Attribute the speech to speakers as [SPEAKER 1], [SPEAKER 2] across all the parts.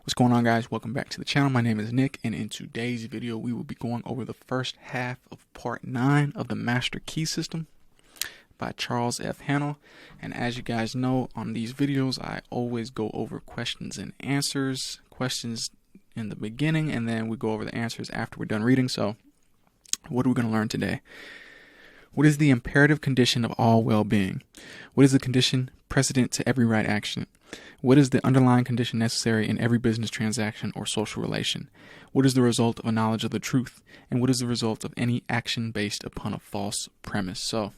[SPEAKER 1] What's going on, guys? Welcome back to the channel. My name is Nick, and in today's video we will be going over the first half of part 9 of the Master Key System by Charles F. Hannell. And as you guys know, on these videos I always go over questions and answers, questions in the beginning, and then we go over the answers after we're done reading. So what are we going to learn today? What is the imperative condition of all well-being? What is the condition precedent to every right action? What is the underlying condition necessary in every business transaction or social relation? What is the result of a knowledge of the truth? And what is the result of any action based upon a false premise? So,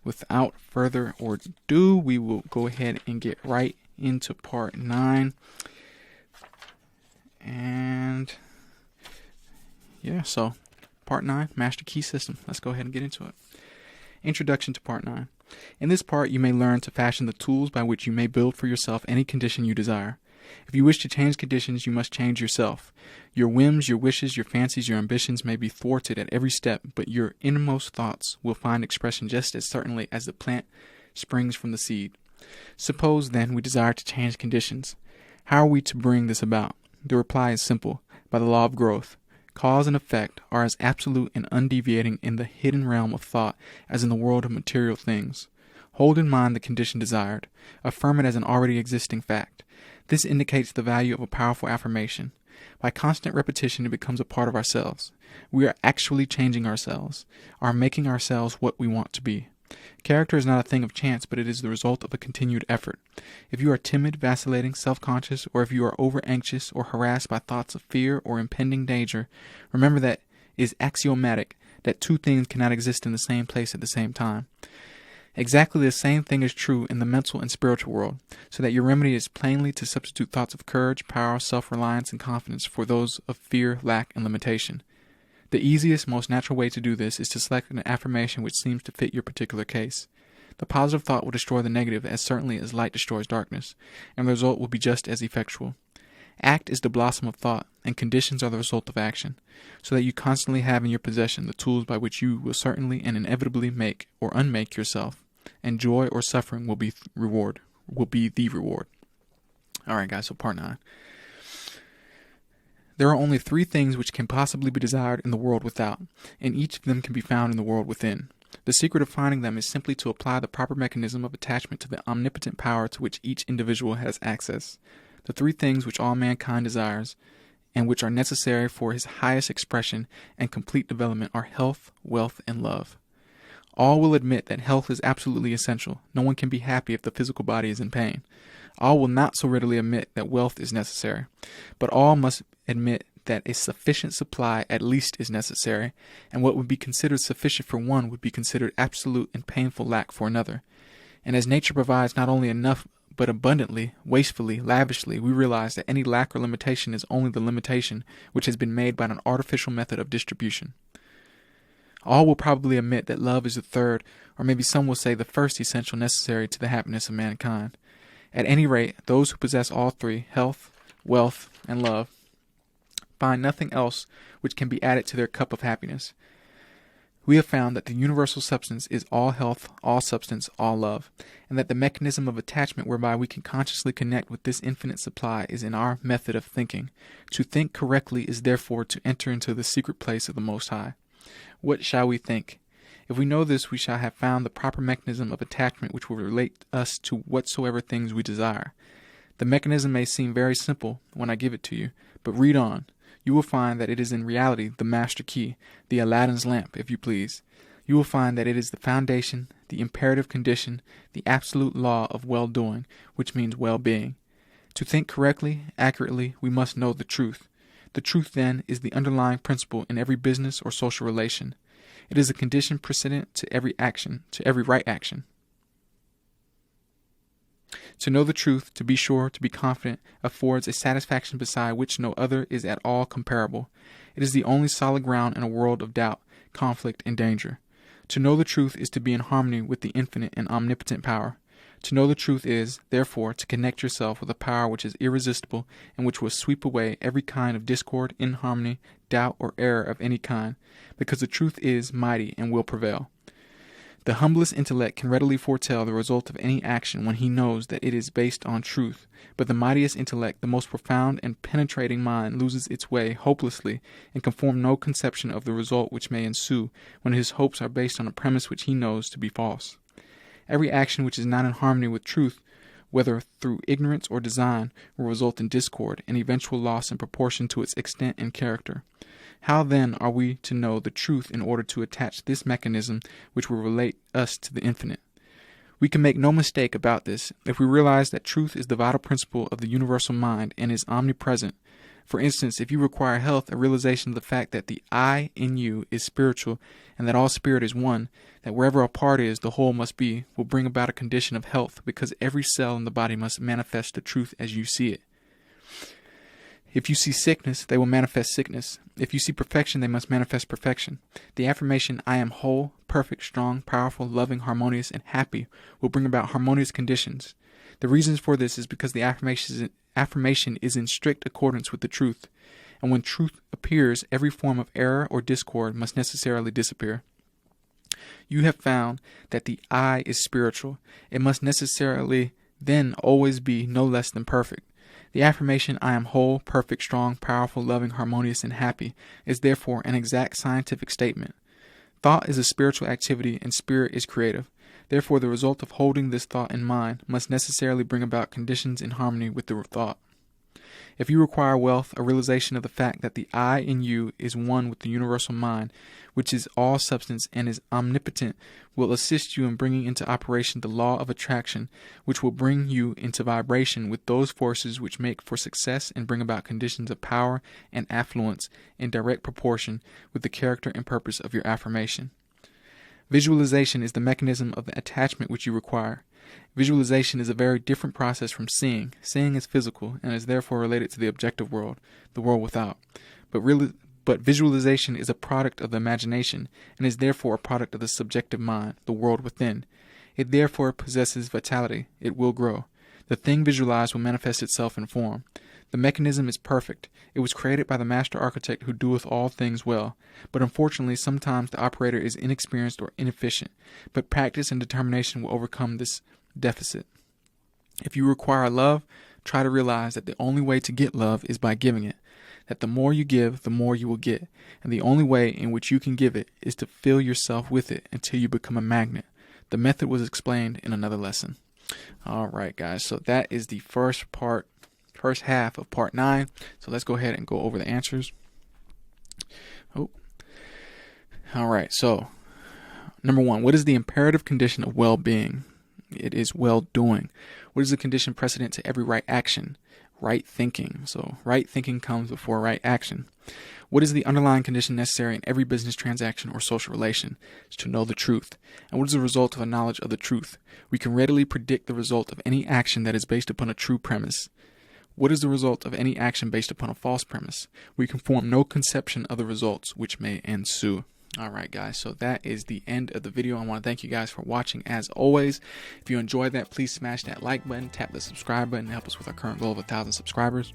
[SPEAKER 1] without further ado, we will go ahead and get right into part 9. And yeah, so part 9, Master Key System. Let's go ahead and get into it. Introduction to part 9. In this part, you may learn to fashion the tools by which you may build for yourself any condition you desire. If you wish to change conditions, you must change yourself. Your whims, your wishes, your fancies, your ambitions may be thwarted at every step, but your innermost thoughts will find expression just as certainly as the plant springs from the seed. Suppose, then, we desire to change conditions. How are we to bring this about? The reply is simple: by the law of growth. Cause and effect are as absolute and undeviating in the hidden realm of thought as in the world of material things. Hold in mind the condition desired. Affirm it as an already existing fact. This indicates the value of a powerful affirmation. By constant repetition, it becomes a part of ourselves. We are actually changing ourselves, are making ourselves what we want to be. Character is not a thing of chance, but it is the result of a continued effort. If you are timid, vacillating, self-conscious, or if you are over-anxious or harassed by thoughts of fear or impending danger, remember that it is axiomatic that two things cannot exist in the same place at the same time. Exactly the same thing is true in the mental and spiritual world, so that your remedy is plainly to substitute thoughts of courage, power, self-reliance, and confidence for those of fear, lack, and limitation. The easiest, most natural way to do this is to select an affirmation which seems to fit your particular case. The positive thought will destroy the negative as certainly as light destroys darkness, and the result will be just as effectual. Act is the blossom of thought, and conditions are the result of action, so that you constantly have in your possession the tools by which you will certainly and inevitably make or unmake yourself, and joy or suffering will be the reward. Alright guys, so part 9. There are only 3 things which can possibly be desired in the world without, and each of them can be found in the world within. The secret of finding them is simply to apply the proper mechanism of attachment to the omnipotent power to which each individual has access. The 3 things which all mankind desires, and which are necessary for his highest expression and complete development, are health, wealth, and love. All will admit that health is absolutely essential. No one can be happy if the physical body is in pain. All will not so readily admit that wealth is necessary, but all must admit that a sufficient supply at least is necessary, and what would be considered sufficient for one would be considered absolute and painful lack for another. And as nature provides not only enough, but abundantly, wastefully, lavishly, we realize that any lack or limitation is only the limitation which has been made by an artificial method of distribution. All will probably admit that love is the third, or maybe some will say the first essential necessary to the happiness of mankind. At any rate, those who possess all 3, health, wealth, and love, find nothing else which can be added to their cup of happiness. We have found that the universal substance is all health, all substance, all love, and that the mechanism of attachment whereby we can consciously connect with this infinite supply is in our method of thinking. To think correctly is therefore to enter into the secret place of the Most High. What shall we think? If we know this, we shall have found the proper mechanism of attachment which will relate us to whatsoever things we desire. The mechanism may seem very simple when I give it to you, but read on. You will find that it is in reality the master key, the Aladdin's lamp, if you please. You will find that it is the foundation, the imperative condition, the absolute law of well-doing, which means well-being. To think correctly, accurately, we must know the truth. The truth, then, is the underlying principle in every business or social relation. It is a condition precedent to every action, to every right action. To know the truth, to be sure, to be confident, affords a satisfaction beside which no other is at all comparable. It is the only solid ground in a world of doubt, conflict, and danger. To know the truth is to be in harmony with the infinite and omnipotent power. To know the truth is, therefore, to connect yourself with a power which is irresistible and which will sweep away every kind of discord, inharmony, doubt, or error of any kind, because the truth is mighty and will prevail. The humblest intellect can readily foretell the result of any action when he knows that it is based on truth, but the mightiest intellect, the most profound and penetrating mind, loses its way hopelessly and can form no conception of the result which may ensue when his hopes are based on a premise which he knows to be false. Every action which is not in harmony with truth, whether through ignorance or design, will result in discord and eventual loss in proportion to its extent and character. How then are we to know the truth in order to attach this mechanism which will relate us to the infinite? We can make no mistake about this if we realize that truth is the vital principle of the universal mind and is omnipresent. For instance, if you require health, a realization of the fact that the I in you is spiritual and that all spirit is one, that wherever a part is, the whole must be, will bring about a condition of health, because every cell in the body must manifest the truth as you see it. If you see sickness, they will manifest sickness. If you see perfection, they must manifest perfection. The affirmation, I am whole, perfect, strong, powerful, loving, harmonious, and happy, will bring about harmonious conditions. The reasons for this is because the affirmation is in strict accordance with the truth, and when truth appears, every form of error or discord must necessarily disappear. You have found that the I is spiritual. It must necessarily then always be no less than perfect. The affirmation, I am whole, perfect, strong, powerful, loving, harmonious, and happy, is therefore an exact scientific statement. Thought is a spiritual activity and spirit is creative. Therefore, the result of holding this thought in mind must necessarily bring about conditions in harmony with the thought. If you require wealth, a realization of the fact that the I in you is one with the universal mind, which is all substance and is omnipotent, will assist you in bringing into operation the law of attraction, which will bring you into vibration with those forces which make for success and bring about conditions of power and affluence in direct proportion with the character and purpose of your affirmation. Visualization is the mechanism of the attachment which you require. Visualization is a very different process from seeing. Seeing is physical and is therefore related to the objective world, the world without. But visualization is a product of the imagination and is therefore a product of the subjective mind, the world within. It therefore possesses vitality. It will grow. The thing visualized will manifest itself in form. The mechanism is perfect. It was created by the master architect who doeth all things well. But unfortunately, sometimes the operator is inexperienced or inefficient. But practice and determination will overcome this deficit. If you require love, try to realize that the only way to get love is by giving it. That the more you give, the more you will get. And the only way in which you can give it is to fill yourself with it until you become a magnet. The method was explained in another lesson. All right, guys. So that is the first half of part 9. So let's go ahead and go over the answers. All right. So number 1, what is the imperative condition of well-being? It is well-doing. What is the condition precedent to every right action? Right thinking. So right thinking comes before right action. What is the underlying condition necessary in every business transaction or social relation? It's to know the truth. And what is the result of a knowledge of the truth? We can readily predict the result of any action that is based upon a true premise. What is the result of any action based upon a false premise? We can form no conception of the results which may ensue. All right, guys, so that is the end of the video. I want to thank you guys for watching as always. If you enjoyed that, please smash that like button, tap the subscribe button to help us with our current goal of 1,000 subscribers.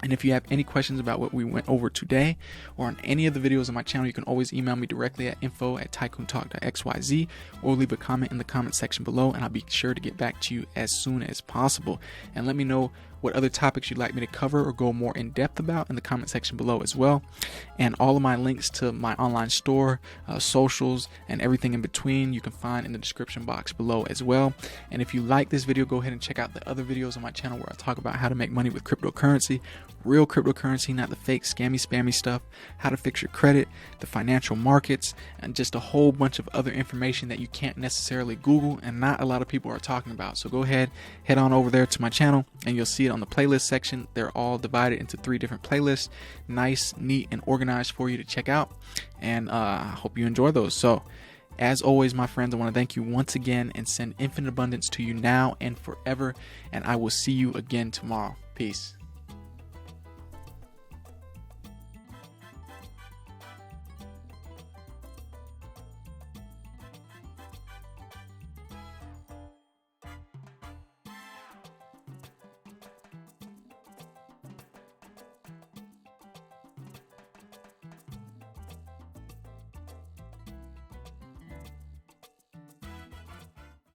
[SPEAKER 1] And if you have any questions about what we went over today or on any of the videos on my channel, you can always email me directly at info@tycoontalk.xyz or leave a comment in the comment section below, and I'll be sure to get back to you as soon as possible. And let me know what other topics you'd like me to cover or go more in depth about in the comment section below as well. And all of my links to my online store, socials, and everything in between you can find in the description box below as well. And if you like this video, go ahead and check out the other videos on my channel where I talk about how to make money with cryptocurrency, real cryptocurrency, not the fake scammy spammy stuff, how to fix your credit, the financial markets, and just a whole bunch of other information that you can't necessarily Google and not a lot of people are talking about. So go ahead, head on over there to my channel and you'll see it on the playlist section. They're all divided into 3 different playlists, nice, neat, and organized for you to check out. And I hope you enjoy those. So as always, my friends, I want to thank you once again and send infinite abundance to you now and forever. And I will see you again tomorrow. Peace.